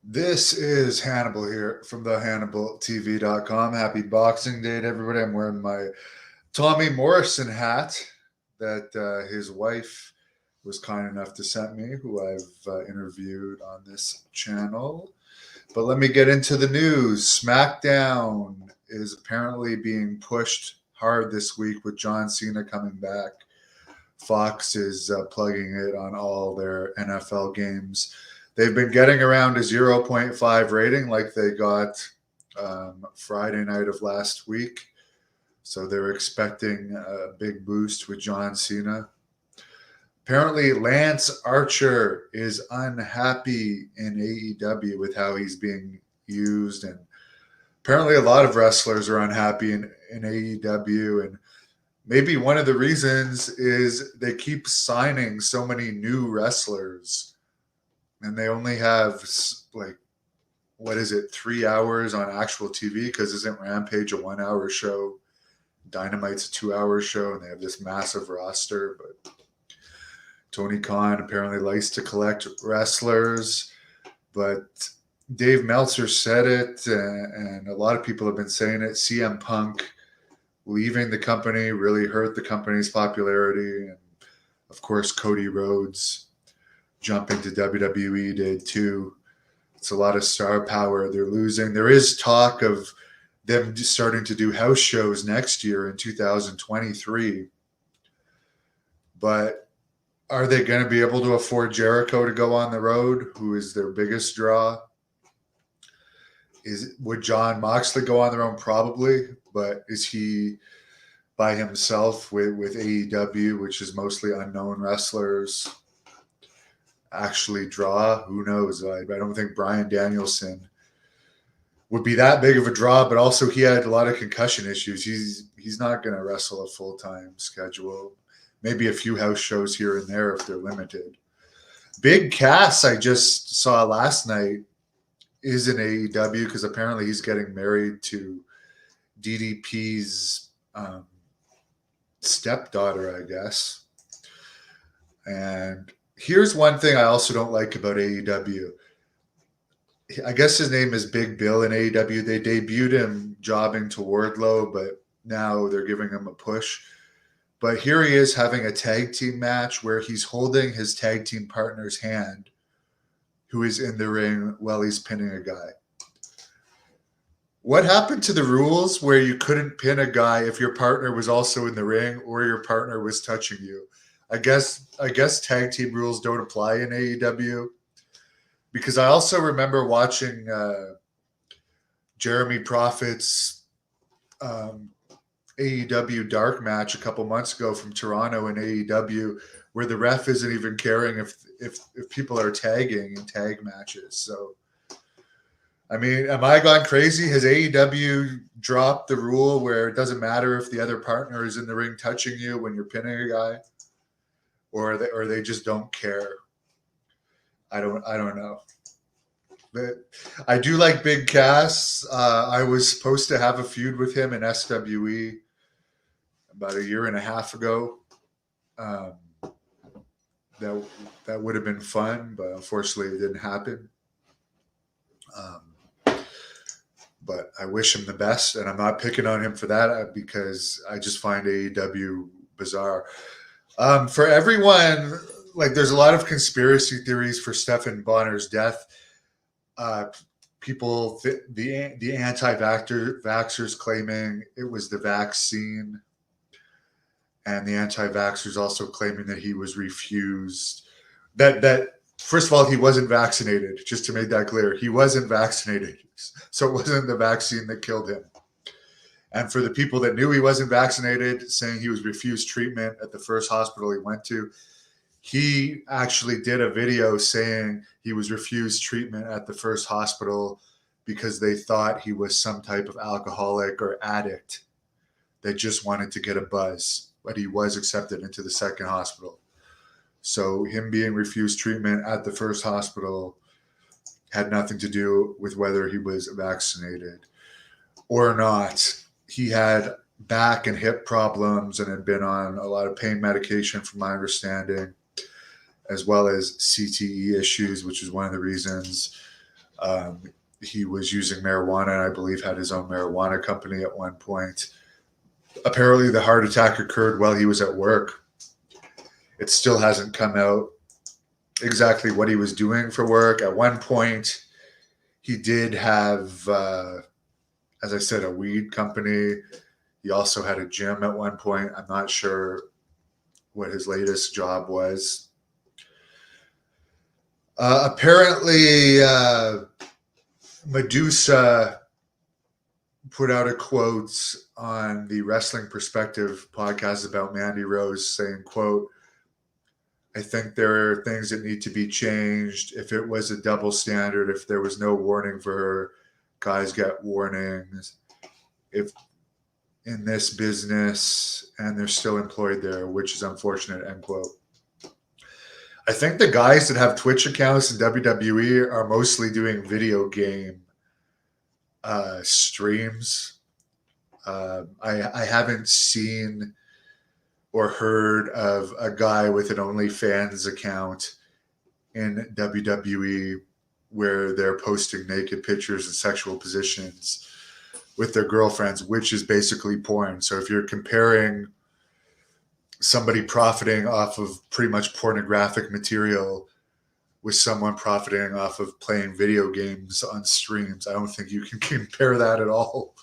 This is Hannibal here from the HannibalTV.com. Happy Boxing Day to everybody. I'm wearing my Tommy Morrison hat that his wife was kind enough to send me, who I've interviewed on this channel. But let me get into the news. Smackdown is apparently being pushed hard this week with John Cena coming back. Fox is plugging it on all their NFL games. They've been getting around a 0.5 rating like they got Friday night of last week. So they're expecting a big boost with John Cena. Apparently, Lance Archer is unhappy in AEW with how he's being used. And apparently, a lot of wrestlers are unhappy in AEW. And maybe one of the reasons is they keep signing so many new wrestlers. And they only have, like, what is it, 3 hours on actual TV? Because isn't Rampage a 1 hour show? Dynamite's a 2 hour show, and they have this massive roster. But Tony Khan apparently likes to collect wrestlers. But Dave Meltzer said it, and a lot of people have been saying it. CM Punk leaving the company really hurt the company's popularity. And, of course, Cody Rhodes jumping to WWE did too. It's a lot of star power they're losing. There is talk of them starting to do house shows next year in 2023. But are they going to be able to afford Jericho to go on the road, who is their biggest draw? Would John Moxley go on their own? Probably. But is he by himself with AEW, which is mostly unknown wrestlers, actually draw? Who knows? I don't think Bryan Danielson would be that big of a draw, but also he had a lot of concussion issues. He's not going to wrestle a full-time schedule. Maybe a few house shows here and there if they're limited. Big Cass, I just saw last night, is in AEW because apparently he's getting married to DDP's stepdaughter, I guess. And here's one thing I also don't like about AEW. I guess his name is Big Bill in AEW. They debuted him jobbing to Wardlow, but now they're giving him a push. But here he is having a tag team match where he's holding his tag team partner's hand, who is in the ring while he's pinning a guy. What happened to the rules where you couldn't pin a guy if your partner was also in the ring or your partner was touching you? I guess tag team rules don't apply in AEW, because I also remember watching Jeremy Prophet's AEW dark match a couple months ago from Toronto in AEW, where the ref isn't even caring if people are tagging in tag matches. So, I mean, am I gone crazy? Has AEW dropped the rule where it doesn't matter if the other partner is in the ring touching you when you're pinning a guy? Or they just don't care. I don't know. But I do like Big Cass. I was supposed to have a feud with him in SWE about a year and a half ago. That would have been fun, but unfortunately it didn't happen. But I wish him the best, and I'm not picking on him for that because I just find AEW bizarre. For everyone, like, there's a lot of conspiracy theories for Stefan Bonner's death. People, the anti-vaxxers claiming it was the vaccine, and the anti-vaxxers also claiming that he was refused. That first of all, he wasn't vaccinated. Just to make that clear, he wasn't vaccinated, so it wasn't the vaccine that killed him. And for the people that knew he wasn't vaccinated, saying he was refused treatment at the first hospital he went to, he actually did a video saying he was refused treatment at the first hospital because they thought he was some type of alcoholic or addict that just wanted to get a buzz, but he was accepted into the second hospital. So him being refused treatment at the first hospital had nothing to do with whether he was vaccinated or not. He had back and hip problems and had been on a lot of pain medication, from my understanding, as well as CTE issues, which is one of the reasons He was using marijuana and I believe had his own marijuana company at one point. Apparently, the heart attack occurred while he was at work. It still hasn't come out exactly what he was doing for work. At one point, he did have, as I said, a weed company. He also had a gym at one point. I'm not sure what his latest job was. Apparently, Medusa put out a quote on the Wrestling Perspective podcast about Mandy Rose saying, quote, I think there are things that need to be changed. If it was a double standard, if there was no warning for her, guys get warnings. If in this business and they're still employed there, which is unfortunate, end quote. I think the guys that have Twitch accounts in WWE are mostly doing video game streams. I haven't seen or heard of a guy with an OnlyFans account in WWE where they're posting naked pictures and sexual positions with their girlfriends, which is basically porn. So if you're comparing somebody profiting off of pretty much pornographic material with someone profiting off of playing video games on streams, I don't think you can compare that at all.